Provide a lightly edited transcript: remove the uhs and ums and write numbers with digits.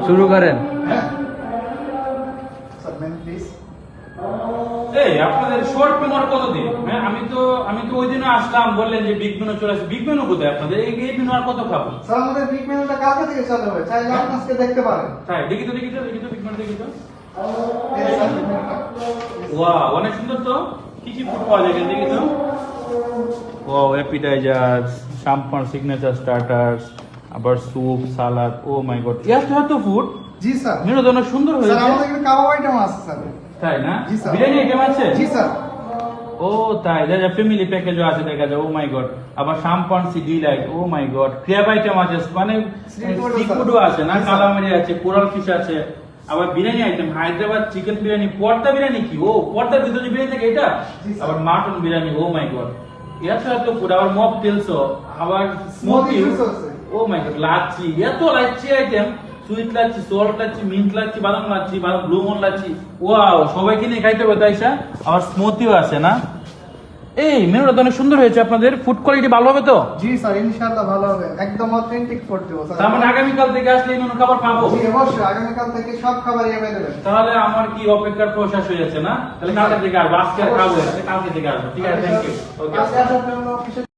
শুরু করেন। এই আপনাদের শর্ট মেনুর কতদিন? আমি তো ওই দিনে আসলাম, বললেন যে বিগ মেনু চলে আসে। বিগ মেনু কোথায় আপনাদের? এই মেনু আর কত খাবো? স্যার আমাদের বিগ মেনুটা কালকে থেকে চালু হবে, চাইলে আপনি আজকে দেখতে পারেন। তাই দেখি তো বিগ মেনু দেখি তো। এই স্যার big menu টা। ওয়াও, অনেক সুন্দর তো। কি কি ফুড পাওয়া যায় এখানে দেখি তো। ওয়াও, অ্যাপিটাইজার, শাম্পার, সিগনেচার স্টার্টার্স, আবার স্যুপ, সালাদ। ও মাই গড, এত ফুড। জি স্যার। মেনু তো অনেক সুন্দর স্যার হয়েছে। আমাদের এখানে কাবাব আইটেম আছে স্যার। তাই না? জি স্যার। বিরিয়ানি আইটেম আছে? জি স্যার। ও তাই, যা ফ্যামিলি প্যাকেজও আছে দেখা যায়। ও মাই গড, আবার শাম্পান সি ডিলাইট। ও মাই গড, ক্র্যাব আইটেম আছে, মানে সি ফুডও আছে না? কালামারি আছে, কোরাল ফিশ আছে, আবার বিরিয়ানি আইটেম, হায়দ্রাবাদ চিকেন বিরিয়ানি, পর্দা বিরিয়ানি। কি ও পর্দার ভিতরে বিরিয়ানি থাকে এটা? আবার মাটন বিরিয়ানি। ও মাই গড, এত ফুড। আবার মক টেলসও, আবার স্মোকি। ও মাই গড, লাচ্ছি, এত lassi item. Sweet lassi, salt lassi, mint lassi, বাদাম লাচ্ছি, বাদাম ব্লুমন লাচ্ছি। ওয়াও, সবাইকে নিয়ে খাইতে হবে তাই স্যার। আবার স্মুথিও আছে না? এই মেনুটা তো অনেক সুন্দর হয়েছে। আপনাদের ফুড কোয়ালিটি ভালো হবে তো? জি স্যার, ইনশাআল্লাহ ভালো হবে, একদম অথেন্টিক ফুড দেবো স্যার। তার মানে আগামীকাল থেকে আসলে এই মেনু খাবার পাবো? জি অবশ্যই, আগামীকাল থেকে সব খাবারই অ্যাভেলেবেল। তাহলে আমার কি অপেক্ষার প্রশ্বাস হয়ে যাচ্ছে না? তাহলে কালকে থেকে আসবো, আজকে আর খাবো না, কালকে থেকে আসবো। ঠিক আছে, থ্যাংক ইউ। ওকে। আজকে আসার জন্য